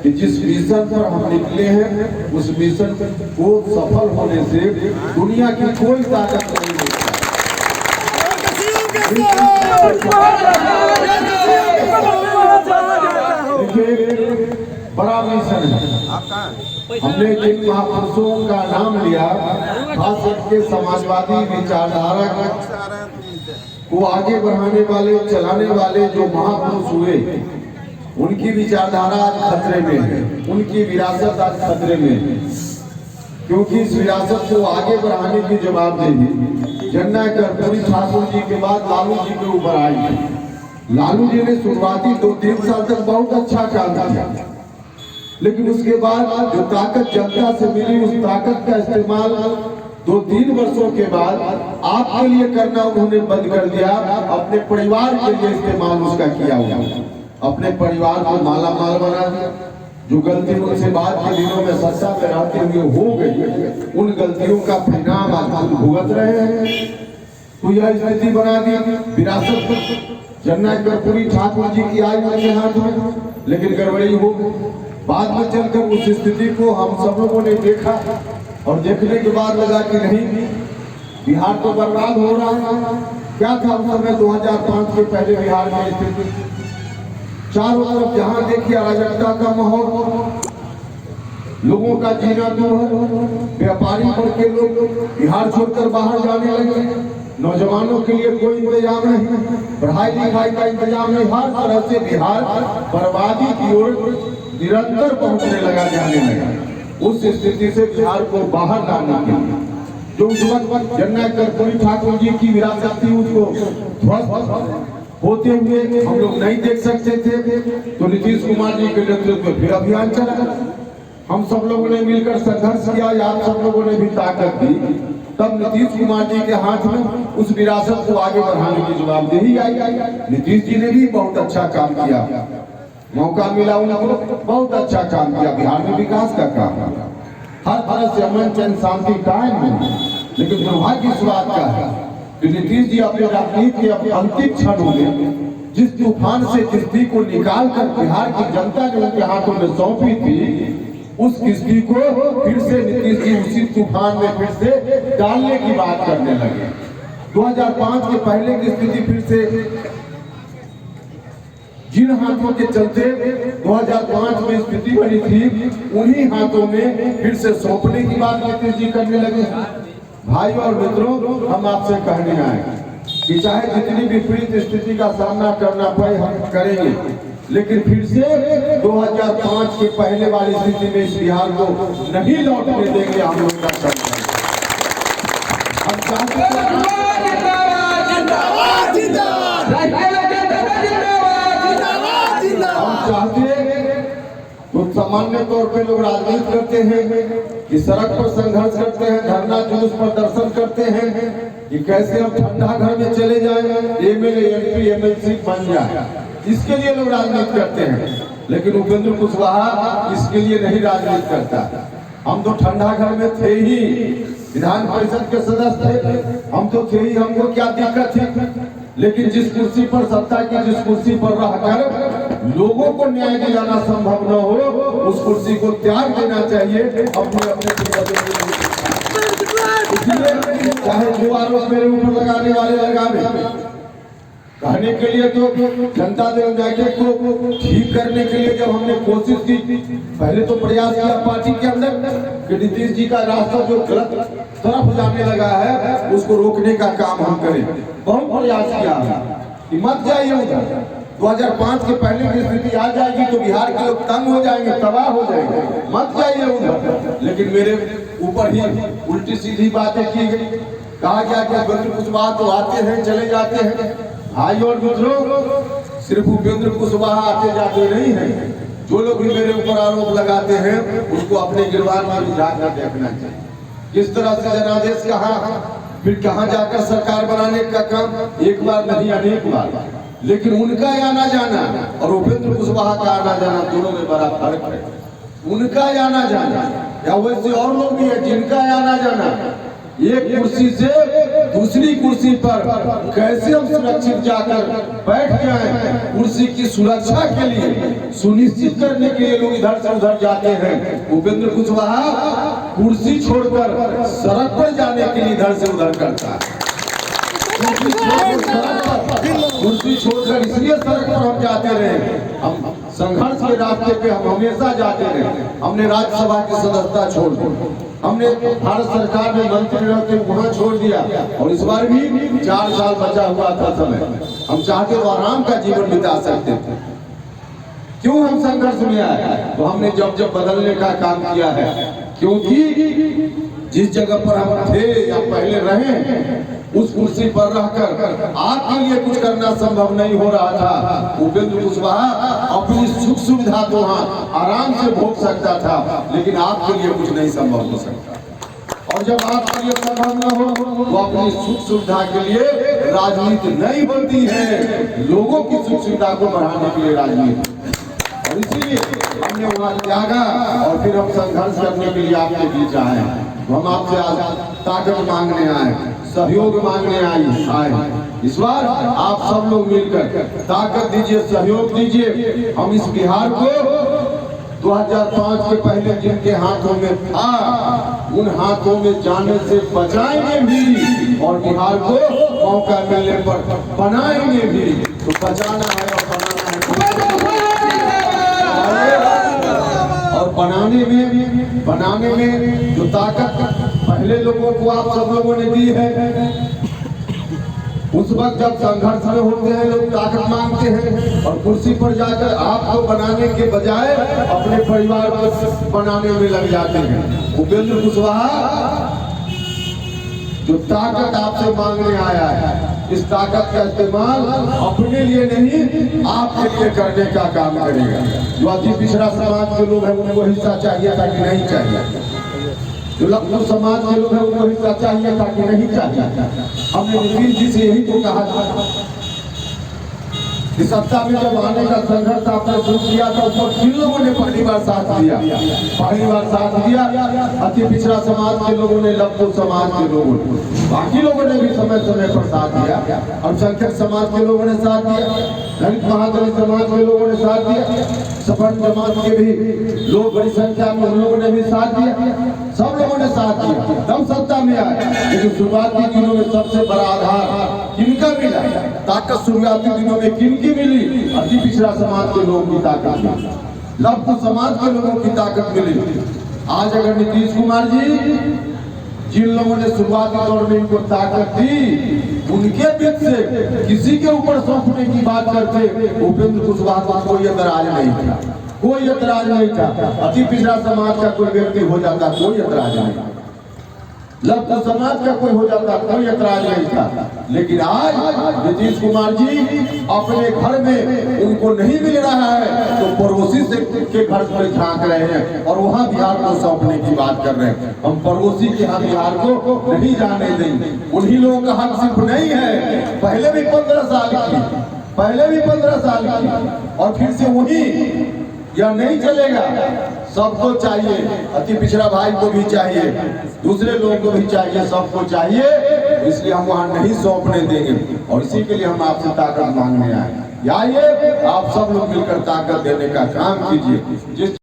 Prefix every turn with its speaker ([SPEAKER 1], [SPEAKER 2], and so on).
[SPEAKER 1] कि जिस मिशन पर हम निकले हैं उस मिशन को सफल होने से दुनिया की कोई ताकत नहीं रोकता। देखिए बड़ा मिशन है। हमने जिन महापुरुषों का नाम लिया, खास करके समाजवादी विचारधारा को आगे बढ़ाने वाले, चलाने वाले जो महापुरुष हुए, उनकी विचारधारा आज खतरे में है, उनकी विरासत आज खतरे में है। क्योंकि इस विरासत को आगे बढ़ाने की जवाबदेही जन्ना कर्पूरी ठाकुर जी के बाद लालू जी के ऊपर आई। लालू जी ने शुरुआती 2-3 साल तक बहुत अच्छा काम किया, लेकिन उसके बाद जो ताकत जनता से मिली, उस ताकत का इस्तेमाल 2-3 वर्षों के बाद आपके लिए करना उन्होंने बंद कर दिया, अपने परिवार के लिए इस्तेमाल उसका किया हुआ। अपने परिवार को माला माल बना दिया। जो गलती उनसे बाद के दिनों में सत्ता में रहते हुए हो गई, उन गलतियों का परिणाम आज भुगत रहे हैं। तो यह स्थिति बना दी। विरासत जन्ना कर्पूरी ठाकुर जी की आई उनके हाथ में, लेकिन गड़बड़ी हो गई। बाद में चलकर उस स्थिति को हम सब लोगों ने देखा और देखने के बाद लगा कि नहीं, बिहार तो बर्बाद हो रहा है। क्या था उस समय 2005 के पहले बिहार में स्थिति? चारों तरफ जहां देखिए अराजकता का माहौल, लोगों का जीना दूर, व्यापारी वर्ग के लोग बिहार छोड़कर बाहर जाने लगे, नौजवानों के लिए कोई इंतजाम नहीं, पढ़ाई लिखाई का इंतजाम नहीं, हर तरह से बिहार बर्बादी की ओर निरंतर पहुंचने लगा, जाने लगा। उस स्थिति से बिहार को बाहर लाने के लिए जो उस वक्त जन्ना कर्पूरी ठाकुर जी की विरासत थी, उसको ध्वस्त होते हुए हम लोग नहीं देख सकते थे। तो नीतीश कुमार जी के नेतृत्व में फिर अभियान चला। हम सब लोगों ने मिलकर संघर्ष किया, आप सब लोगों ने भी ताकत दी। तब नीतीश कुमार जी के हाथ में उस विरासत को आगे बढ़ाने की जवाबदेही आई। नीतीश जी ने भी बहुत अच्छा काम किया, मौका मिला उनको, बहुत अच्छा काम किया। बिहार में विकास का काम हर तरह से अमन चैन शांति कायम है। लेकिन दुर्भाग्य इस बात का है कि नीतीश जी अपने राजनीति के अपने अंतिम क्षणों में जिस तूफान से किस्ती को निकाल कर बिहार की जनता ने उनके हाथों में सौंपी थी, उस किस्ती को फिर से नीतीश जी उसी तूफान में फिर से डालने की बात करने लगे। 2005 के पहले की स्थिति फिर से जिन हाथों के चलते 2005 में स्थिति बनी थी, उन्हीं हाथों में फिर से सौंपने की बात नीतीश जी करने लगे। भाई और मित्रों, हम आपसे कहने आए कि चाहे जितनी विपरीत स्थिति का सामना करना पड़े हम करेंगे, लेकिन फिर से 2005 के पहले वाली स्थिति में इस बिहार को नहीं लौटने देंगे। हम लोग का संकल्प। हम चाहते तो सामान्य तौर पे लोग राजनीति करते हैं कि सड़क पर संघर्ष करते हैं, धरना जुलूस प्रदर्शन करते हैं कि कैसे हम ठंडा घर में चले जाएं, एमएलए एमपी एमएलसी बन जाए। इसके लिए लोग राजनीति करते हैं, लेकिन उपेंद्र कुशवाहा इसके लिए नहीं राजनीति करता। हम तो ठंडा घर में थे ही, विधान परिषद के सदस्य थे, हम तो थे ही, हमको क्या दिक्कत थी। लेकिन जिस कुर्सी पर सत्ता की जिस कुर्सी पर रहकर लोगों को न्याय दिलाना संभव न हो, उस कुर्सी को त्याग देना चाहिए। अपने इसलिए चाहे जो आरोप मेरे ऊपर लगाने वाले लगावे, कहने के लिए तो जनता दल यूनाइटेड को ठीक करने के लिए जब हमने कोशिश की, पहले तो प्रयास किया पार्टी के अंदर कि नीतीश जी का रास्ता जो गलत तरफ जाने लगा है उसको रोकने का काम हम करें। बहुत प्रयास किया कि मत जाइए उधर। 2005 के पहले की स्थिति आ जाएगी तो बिहार के लोग तंग हो जाएंगे, तबाह हो जाएंगे, मत जाइए उधर। लेकिन मेरे ऊपर ही उल्टी सीधी बातें की गई, कहा गया कि उपेंद्र कुशवाहा तो आते हैं चले जाते हैं। भाई और मित्रों, सिर्फ उपेंद्र कुशवाहा आते जाते नहीं है। जो लोग भी मेरे ऊपर आरोप लगाते हैं उसको अपने गिरबान में जाकर देखना चाहिए। किस तरह से जनादेश कहा, फिर कहां जाकर सरकार बनाने का काम, एक बार नहीं अनेक बार। लेकिन उनका आना जाना और उपेंद्र कुशवाहा का आना जाना दोनों में बड़ा फर्क है। उनका आना जाना या वैसे और लोग भी है जिनका आना जाना एक कुर्सी से दूसरी कुर्सी पर कैसे हम सुरक्षित जाकर बैठ जाएं। कुर्सी की सुरक्षा के लिए, सुनिश्चित करने के लिए लोग इधर से उधर जाते हैं। उपेंद्र कुशवाहा कुर्सी छोड़कर सड़क पर जाने के लिए इधर से उधर करता है। कुर्सी छोड़कर इसलिए सड़क पर हम जाते रहे। हम संघर्ष के रास्ते पे हम हमेशा जाते रहे। हमने राज्यसभा की सदस्यता छोड़ दी, हमने भारत सरकार में मंत्री रहते वहां छोड़ दिया, और इस बार भी 4 साल बचा हुआ था समय। हम चाहते तो आराम का जीवन बिता सकते थे। क्यों हम संघर्ष में आए? तो हमने जब जब बदलने का काम किया है, क्योंकि जिस जगह पर हम थे या पहले रहे, उस कुर्सी पर रहकर आपके लिए कुछ करना संभव नहीं हो रहा था। उपेंद्र कुशवाहा अपनी सुख सुविधा तो वहाँ आराम से भोग सकता था, लेकिन आपके लिए कुछ नहीं संभव हो सकता। और जब आपके लिए संभव न हो तो अपनी सुख सुविधा के लिए राजनीति नहीं बनती है, लोगों की सुख सुविधा को बढ़ाने के लिए राजनीति। और इसीलिए हमने वहाँ त्यागा और फिर हम संघर्ष करने के लिए आपके बीच आए। हम आपसे आज ताकत मांगने आए, सहयोग मांगने आए। इस बार आप सब लोग मिलकर ताकत दीजिए, सहयोग दीजिए। हम इस बिहार को 2005 के पहले जिनके हाथों में था, उन हाथों में जाने से बचाएंगे भी, और बिहार को मौका मिलने पर बनाएंगे भी। तो बचाना है और बनाना है, और बनाने में जो ताकत पहले लोगों को आप सब लोगों ने दी है, उस वक्त जब संघर्ष में होते हैं लोग ताकत मांगते हैं, और कुर्सी पर जाकर आपको बनाने के बजाय अपने परिवार को बनाने में लग जाते हैं। उपेंद्र कुशवाहा जो ताकत आपसे मांगने आया है, इस ताकत का इस्तेमाल अपने लिए नहीं, आपके लिए करने का काम करेगा। जो अति पिछड़ा समाज के लोग हैं उनको हिस्सा चाहिए था कि नहीं चाहिए? जो लखनऊ समाज के लोग हैं उनको हिस्सा चाहिए था कि नहीं चाहिए? हमने नीतीश जी से यही तो कहा था कि सत्ता में जब आने का संघर्ष आपने शुरू किया था, उसको किन लोगों ने पहली बार साथ दिया? पहली बार साथ दिया अति पिछड़ा समाज के लोगों ने, लखनऊ समाज के लोगों ने। बाकी लोगों ने भी समय समय पर साथ दिया, अल्पसंख्यक समाज के लोगों ने साथ दिया, दलित महादलित समाज के लोगों ने साथ दिया, सपन समाज के भी लोग बड़ी संख्या में, उन लोगों ने भी साथ दिया। सब लोगों ने साथ दिया, तब सत्ता में आए। लेकिन शुरुआती दिनों में सबसे बड़ा आधार किनका मिला? ताकत शुरुआती दिनों में किनकी मिली? अति पिछड़ा समाज के लोगों की ताकत मिली, लखनऊ समाज के लोगों की ताकत मिली। आज अगर नीतीश कुमार जी, जिन लोगों ने शुरुआती दौर में इनको ताकत दी, उनके बीच से किसी के ऊपर सौंपने की बात करते, उपेंद्र कुशवाहा को कोई एतराज नहीं था, कोई एतराज नहीं था। अति पिछड़ा समाज का कोई व्यक्ति हो जाता, कोई एतराज नहीं, लखनऊ समाज का कोई हो जाता, कोई एतराज नहीं था। लेकिन आज नीतीश कुमार जी अपने घर में उनको नहीं मिल रहा है तो पड़ोसी से के घर में झांक रहे हैं, और वहाँ बिहार को सौंपने की बात कर रहे हैं। हम पड़ोसी के यहाँ बिहार को नहीं जाने देंगे। उन्हीं लोगों का हक सिर्फ नहीं है, पहले भी 15 साल की, पहले भी 15 साल की, और फिर से वही। यह नहीं चलेगा, सबको चाहिए, अति पिछड़ा भाई को भी चाहिए, दूसरे लोगों को भी चाहिए, सबको चाहिए। इसलिए हम वहां नहीं सौंपने देंगे, और इसी के लिए हम आपसे ताकत मांगने आए। आइए आप सब लोग मिलकर ताकत देने का काम कीजिए। जिस